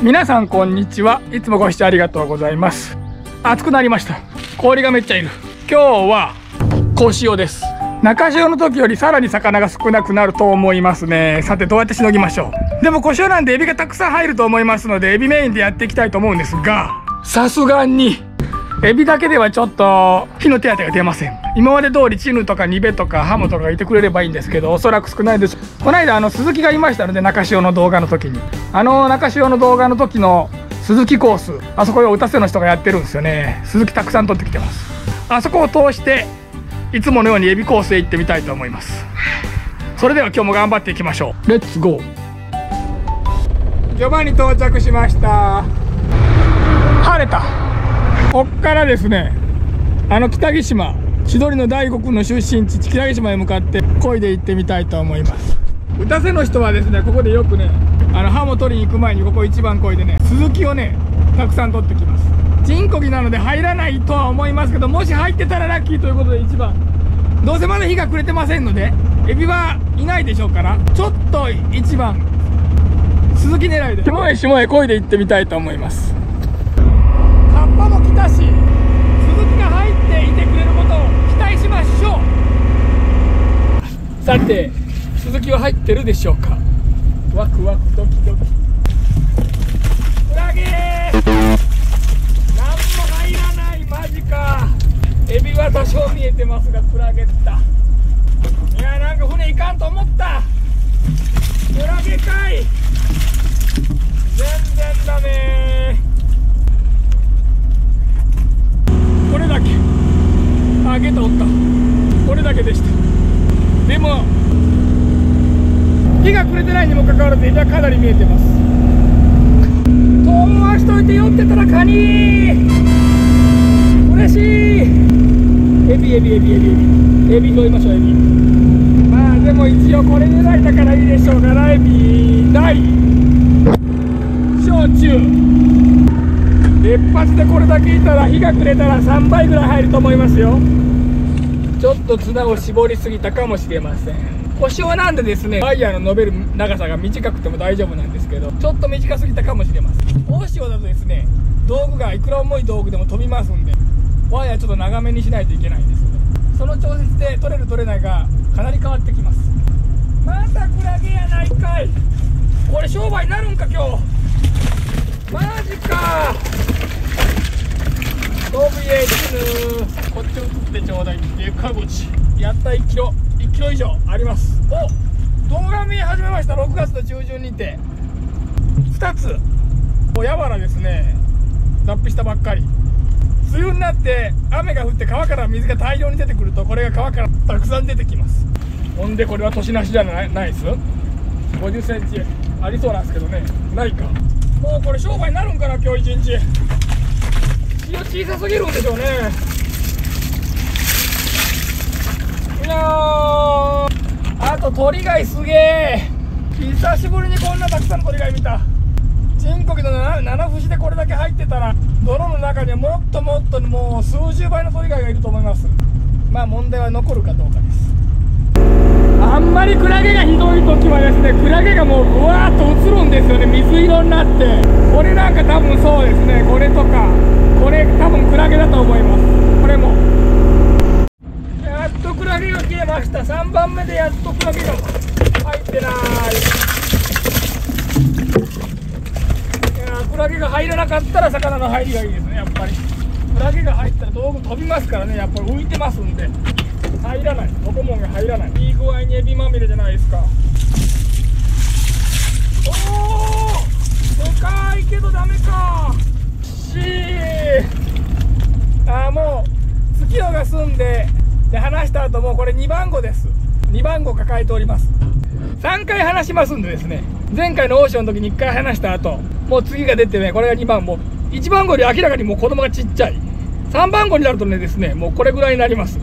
皆さんこんにちは。いつもご視聴ありがとうございます。暑くなりました。氷がめっちゃいる。今日は小潮です。中潮の時よりさらに魚が少なくなると思いますね。さてどうやってしのぎましょう。でも小潮なんでエビがたくさん入ると思いますので、エビメインでやっていきたいと思うんですが、さすがにエビだけではちょっと火の手当てが出ません。今まで通りチヌとかニベとかハモとかがいてくれればいいんですけど、おそらく少ないです。この間鈴木がいましたので、中潮の動画の時に中潮の動画の時の鈴木コース、あそこを打たせの人がやってるんですよね。鈴木たくさん取ってきてます。あそこを通していつものようにエビコースへ行ってみたいと思います。それでは今日も頑張っていきましょう。レッツゴー。漁場に到着しました。晴れた。こっからですね、北木島、千鳥の大悟くんの出身地北木島へ向かって漕いで行ってみたいと思います。打たせの人はですね、ここでよくね、ハモ取りに行く前にここ一番漕いでね、鈴木をねたくさん取ってきます。チンコギなので入らないとは思いますけど、もし入ってたらラッキーということで1番。どうせまだ日が暮れてませんのでエビはいないでしょうから、ちょっと1番鈴木狙いで下へ下へ漕いで行ってみたいと思います。カッパも来たし、鈴木が入っていてくれることを期待しましょう。さて鈴木は入ってるでしょうか。ワクワクドキドキ。クラゲー、なんも入らない。マジか。エビは多少見えてますがクラゲった。いや、なんか船いかんと思った。クラゲかい。全然ダメー。これだけ。あげたおった。これだけでした。でも日が暮れてないにもかかわらずエビはかなり見えてます。遠回しといて寄ってたらカニー。嬉しい。エビエビエビエビエビ取りましょう。エビ、まあでも一応これ狙いだからいいでしょうから、エビ大小中出発でこれだけいたら日が暮れたら3倍ぐらい入ると思いますよ。ちょっと綱を絞りすぎたかもしれません。小潮なんでですね、ワイヤーの伸びる長さが短くても大丈夫なんですけど、ちょっと短すぎたかもしれません。大潮だとですね、道具がいくら重い道具でも飛びますんで、ワイヤーちょっと長めにしないといけないんですね。その調節で取れる取れないがかなり変わってきます。またクラゲやないかい。これ商売になるんか今日。マジか。飛びへチヌ、こっちを食ってちょうだい。でかごちやった。1キロ以上あります。お、動画見え始めました。6月の中旬にて2つやわらですね、脱皮したばっかり。梅雨になって雨が降って川から水が大量に出てくると、これが川からたくさん出てきます。ほんでこれは年なしじゃないです。50センチありそうなんですけどね、ないか。もうこれ商売になるんかな今日一日。潮小さすぎるんでしょうね。いやー、あと鳥貝すげえ。久しぶりにこんなたくさんの鳥貝見た。チンコギの7節でこれだけ入ってたら、泥の中にはもっともっともう数十倍の鳥貝がいると思います。まあ問題は残るかどうかです。あんまりクラゲがひどい時はですね、クラゲがもうぶわーっと映るんですよね。水色になって。これなんか多分そうですね。これとかこれ多分クラゲだと思います。これもやっとクラゲが消えました。3番目でやっとクラゲが入ってない。クラゲが入らなかったら魚の入りがいいですね。やっぱりクラゲが入ったら道具飛びますからね。やっぱり浮いてますんで入らない。どこもが入らない。いい具合にエビまみれじゃないですか。おお、でかいけどダメか。もう月夜が済んで話した後もうこれ2番号です。2番号抱えております。3回話しますんでですね、前回のオーションの時に1回話した後もう次が出てね、これが2番。もう1番号より明らかにもう子供がちっちゃい。3番号になるとねですね、もうこれぐらいになります。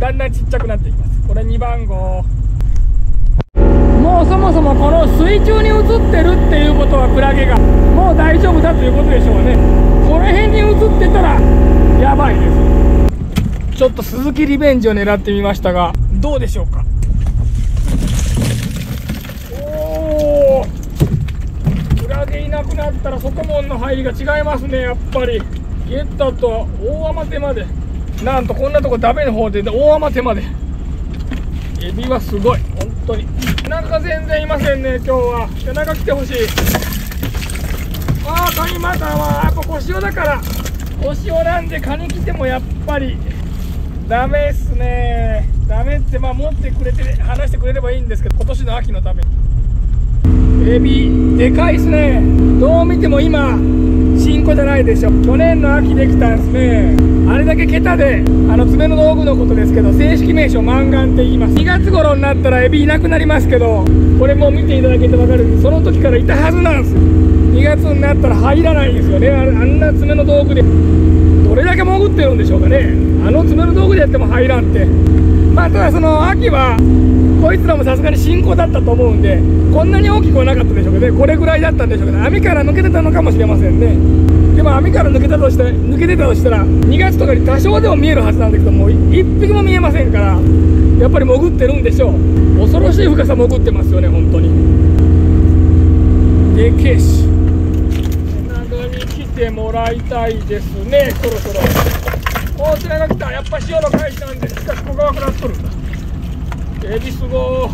だんだんちっちゃくなっていきます。これ2番号。もうそもそもこの水中に映ってるっていうことはクラゲがもう大丈夫だということでしょうね。この辺に映ってたらやばいです。ちょっと鈴木リベンジを狙ってみましたがどうでしょうか。おお、クラゲけいなくなったらそこもんの入りが違いますね。やっぱりゲッタとは大アマ手まで、なんとこんなとこダメの方で大アマ手まで。エビはすごい本当に。背中全然いませんね今日は。背中来てほしい。ああカニまたはやっぱ小潮だから、小潮なんでカニ来てもやっぱりダメっすね。ダメって持ってくれて話してくれればいいんですけど、今年の秋のために。エビでかいっすね。どう見ても今新子じゃないでしょ。去年の秋できたんですね。あれだけ桁で爪の道具のことですけど、正式名称マンガンって言います。2月頃になったらエビいなくなりますけど、これも見ていただけて分かるんです。その時からいたはずなんです。2月になったら入らないんですよね。あんな爪の道具でどれだけ潜ってるんでしょうかね。爪の道具でやっても入らんって。ただその秋はこいつらもさすがに新子だったと思うんで、こんなに大きくはなかったでしょうけどね。これぐらいだったんでしょうけど、網から抜けてたのかもしれませんね。でも網から抜けてたとしたら2月とかに多少でも見えるはずなんだけど、もう1匹も見えませんから、やっぱり潜ってるんでしょう。恐ろしい深さ潜ってますよね本当に。でけえし、背中に来てもらいたいですね。そろそろ大きなが来た。やっぱ潮の返しなんで、しかしここが下っとるんだ。エビすごー。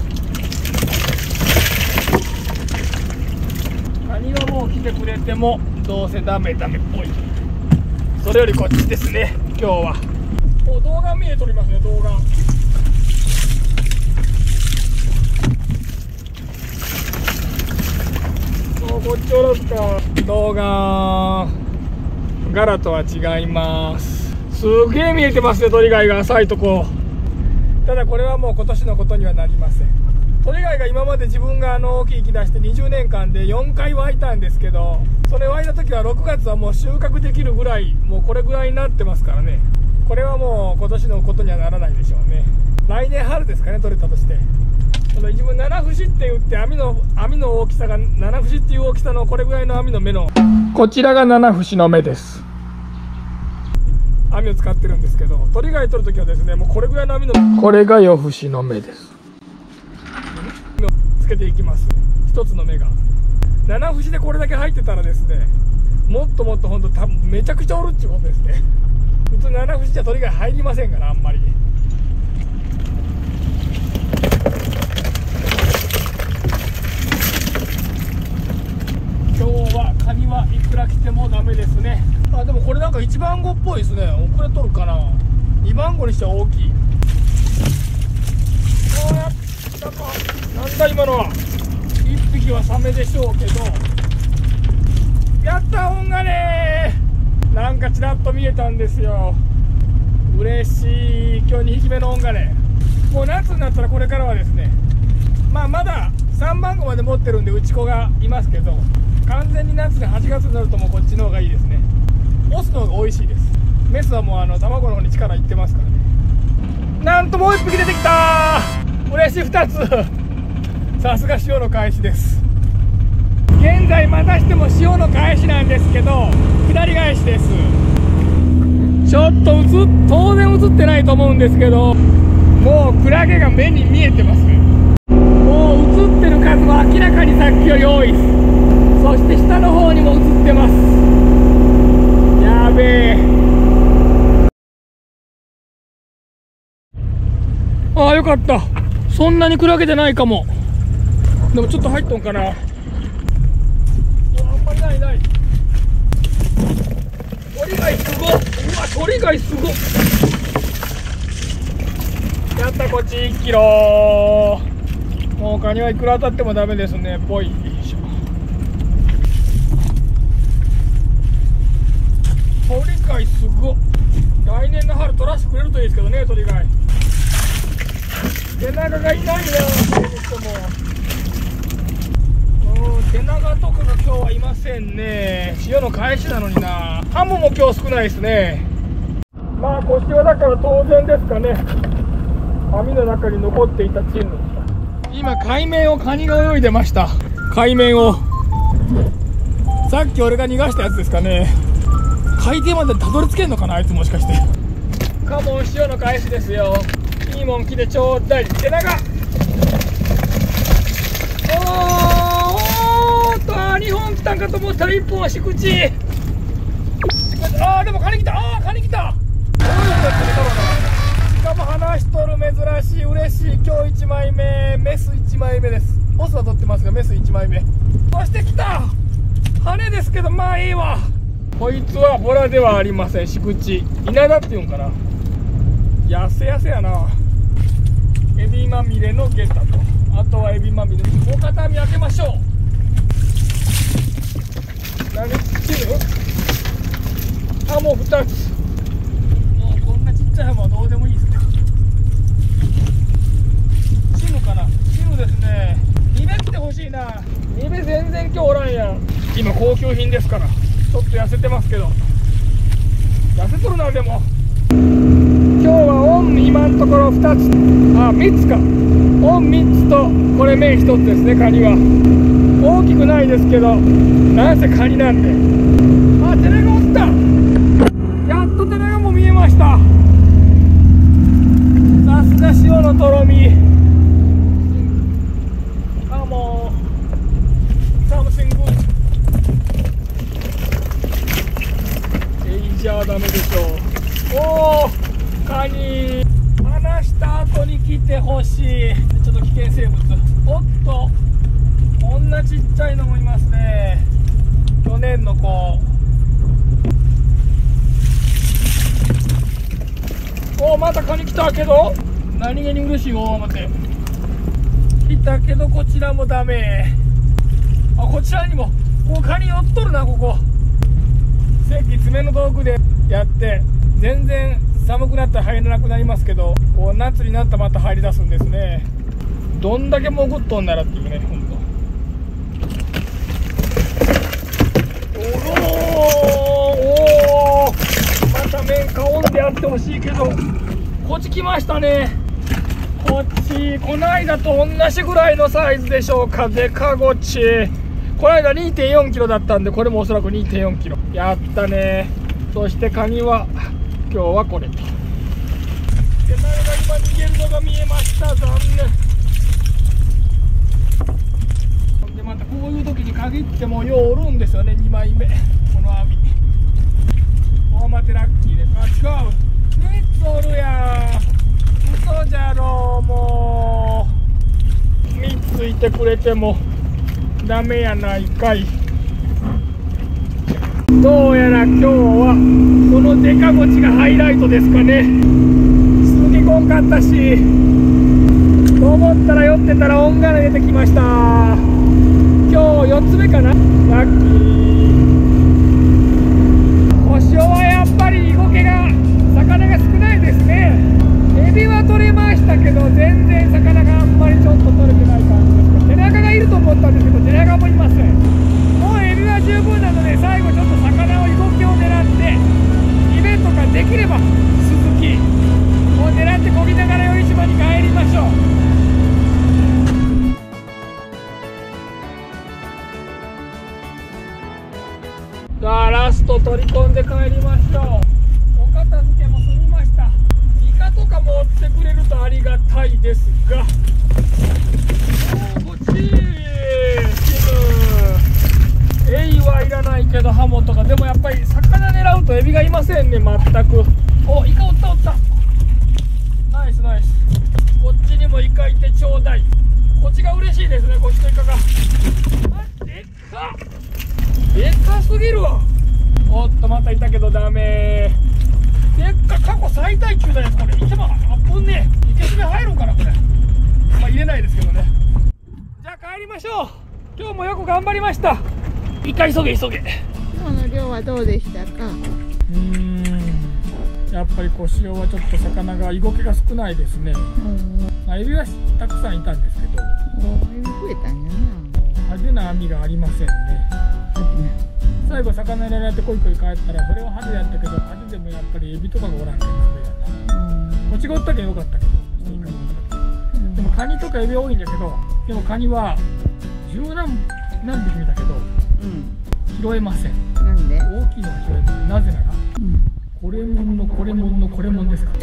カニはもう来てくれてもどうせダメっぽい。それよりこっちですね今日は。動画見えとりますね。動画こっちおろすか。動画ガラとは違います。すげえ見えてますね。鳥貝が浅いとこ。ただこれはもう今年のことにはなりません。鳥貝が今まで自分が大きい木出して20年間で4回湧いたんですけど、それ湧いた時は6月はもう収穫できるぐらい、もうこれぐらいになってますからね。これはもう今年のことにはならないでしょうね。来年春ですかね、取れたとして。自分七節って言って網の大きさが七節っていう大きさのこれぐらいの網の目の、こちらが七節の目です。網を使ってるんですけど、鳥貝取るときはですね、もうこれぐらいの網の、これが4節の目です。つけていきます。一つの目が7節でこれだけ入ってたらですね、もっともっと本当めちゃくちゃおるっていうことですね。普通7節じゃ鳥貝入りませんから、あんまり。今日はカニはいくら来てもダメですね。でもこれなんか1番号っぽいですね。遅れとるかな。2番号にしては大きい。なんだ今のは。1匹はサメでしょうけど、やった、本がねー。なんかちらっと見えたんですよ。嬉しい。今日2匹目の本がね。もう夏になったらこれからはですね、まだ3番号まで持ってるんで内子がいますけど、完全に夏で8月になるともうこっちの方がいいですね。オスの方が美味しいです。メスはもう卵の方に力いってますからね。なんともう1匹出てきたー。嬉しい2つ。さすが潮の返しです。現在またしても潮の返しなんですけど、下り返しです。ちょっと当然映ってないと思うんですけど、もうクラゲが目に見えてます。もう映ってる数は明らかにさっきより多いです。そして下の方にも映ってます。やべえ。ああよかった。そんなにクラゲじゃないかも。でもちょっと入っとんかな。あんまりない。鳥貝すごっ。うわ鳥貝すごっ。やった、こっち1キロ。もうカニはいくら当たってもダメですね。ぽい。鳥貝すごっ。来年の春取らせてくれるといいですけどね。鳥貝手長がいないな。手長とかが今日はいませんね。潮の返しなのにな。ハモも今日少ないですね。小潮だから当然ですかね。網の中に残っていたチンの、今海面をカニが泳いでました。海面をさっき俺が逃がしたやつですかね。海底までたどり着けんのかな、あいつ。もしかしてカモン潮の返しですよ。いいもん来てちょうだい。手長。おーっと2本来たんかと思ったら1本はしくち。あーでもカニ来た。カニ来た。しかも話しとる、珍しい、嬉しい。今日1枚目、メス1枚目です。オスは取ってますがメス1枚目。そして来た羽ですけど、まあいいわ。こいつはボラではありません。しくち稲田っていうんかな。やせやせやな。エビまみれのゲタと、あとはエビまみれ。お片網開けましょう。何チヌ？あ、もう2つ。もうこんなちっちゃい浜はどうでもいいですね。チヌかな。チヌですね。ニベ来てほしいな。ニベ全然今日おらんやん。今高級品ですからちょっと痩せてますけど、痩せとるな。でも今日はオン今のところ2つ、3つか。オン3つとこれ目1つですね。カニは大きくないですけど、なんせカニなんで。テナガおった。やっとテナガも見えました。さすが塩のとろみ。もうサムシングじゃあダメでしょう。おお、カニ離した後に来てほしい。ちょっと危険生物。おっと、こんなちっちゃいのもいますね。去年の子。おお、またカニ来たけど何気に嬉しい。大待て来たけど、こちらもダメ。こちらにもカニ寄っとるな。ここさっき爪の道具でやって全然寒くなったら入らなくなりますけど、こう夏になったらまた入り出すんですね。どんだけ潜っとんならっていうね。ほんとおー、また面かオンでやってほしいけど、こっち来ましたね。こっちこないだと同じぐらいのサイズでしょうか。でかごち。この間 2.4 キロだったんで、これもおそらく 2.4 キロ。やったね。そしてカニは今日はこれと。で、誰が今逃げるのが見えました。残念。ほんでまたこういう時に限ってもようおるんですよね。2枚目この網。大待てラッキーです。違う、3つおるやん。嘘じゃろう。もう3ついてくれてもダメやないかい。どうやら今日はこのデカゴチがハイライトですかね。続きこんかったしと思ったら、酔ってたら恩が出てきました。今日4つ目かな。ラッキー。小潮はやっぱりイゴケが魚が少ないですね。エビは取れましたけど、全然魚があんまりちょっと取れてない感じですか。テナガがいると思ったんですけど、テナガもいません。もうエビは十分なので、最後ちょっと魚をイゴケを狙ってイベントができればスズキを狙ってこぎながら寄島に帰りましょう。さあラスト取り込んで帰りましょう。お片付けも済みました。イカとか持ってくれるとありがたいですが、こっちエイはいらないけどハモとか。でもやっぱり魚狙うとエビがいませんね、全く。お、イカおったおった。ナイスナイス。こっちにもイカいてちょうだい。こっちが嬉しいですね。こっちのイカがでっかでっかすぎるわ。おっとまたいたけどダメ。でっか、過去最大級だよこれ。いけば8分ね。いけすめ入るんかなこれ。まあ入れないですけどね。じゃあ帰りましょう。今日もよく頑張りました。イカ急げ急げ。今日の量はどうでしたか。やっぱり小潮はちょっと魚がイゴケが少ないですね。まあ、エビはたくさんいたんですけど、エビ増えたんやな。派手な網がありませんね。最後魚狙ってコイコイ帰ったら、それは派手やったけど、派手でもやっぱりエビとかがおらんけどダメやな。こっちがおったけどよかったけど、イカがおったけど。でもカニとかエビ多いんだけど、でもカニは十何匹見たけど、拾えません。なんで？大きいのが拾えません。なぜなら、これもんのこれもんのこれもんですから。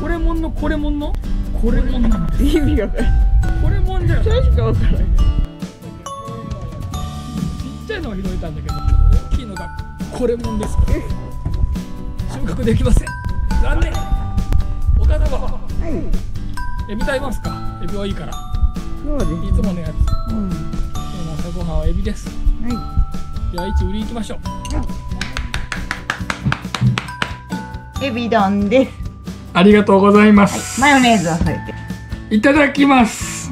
これもんのこれもんのこれもんなんです。意味が分からない。これもんじゃない。それしか分からない。のを拾えたんだけど、大きいのがこれもんです。収穫できません。残念。岡田は、はい。エビ食べますか？エビはいいから。そうです。いつものやつ。うん。今日の朝ごはんはエビです。はでは1売り行きましょう。い。エビ丼です。ありがとうございます。マヨネーズを添えて。いただきます。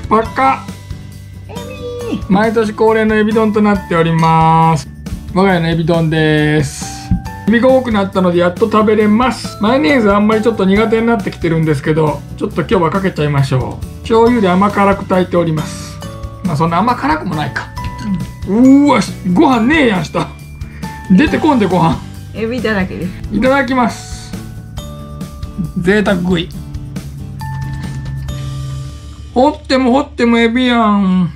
パカ。エビ。毎年恒例のエビ丼となっております。我が家のエビ丼です。エビが多くなったのでやっと食べれます。マヨネーズあんまりちょっと苦手になってきてるんですけど、ちょっと今日はかけちゃいましょう。醤油で甘辛く炊いております。まあそんな甘辛くもないか。わ、ご飯ねえやんした。出てこんでご飯。エビだらけです。いただきます。贅沢食い。掘っても掘ってもエビやん。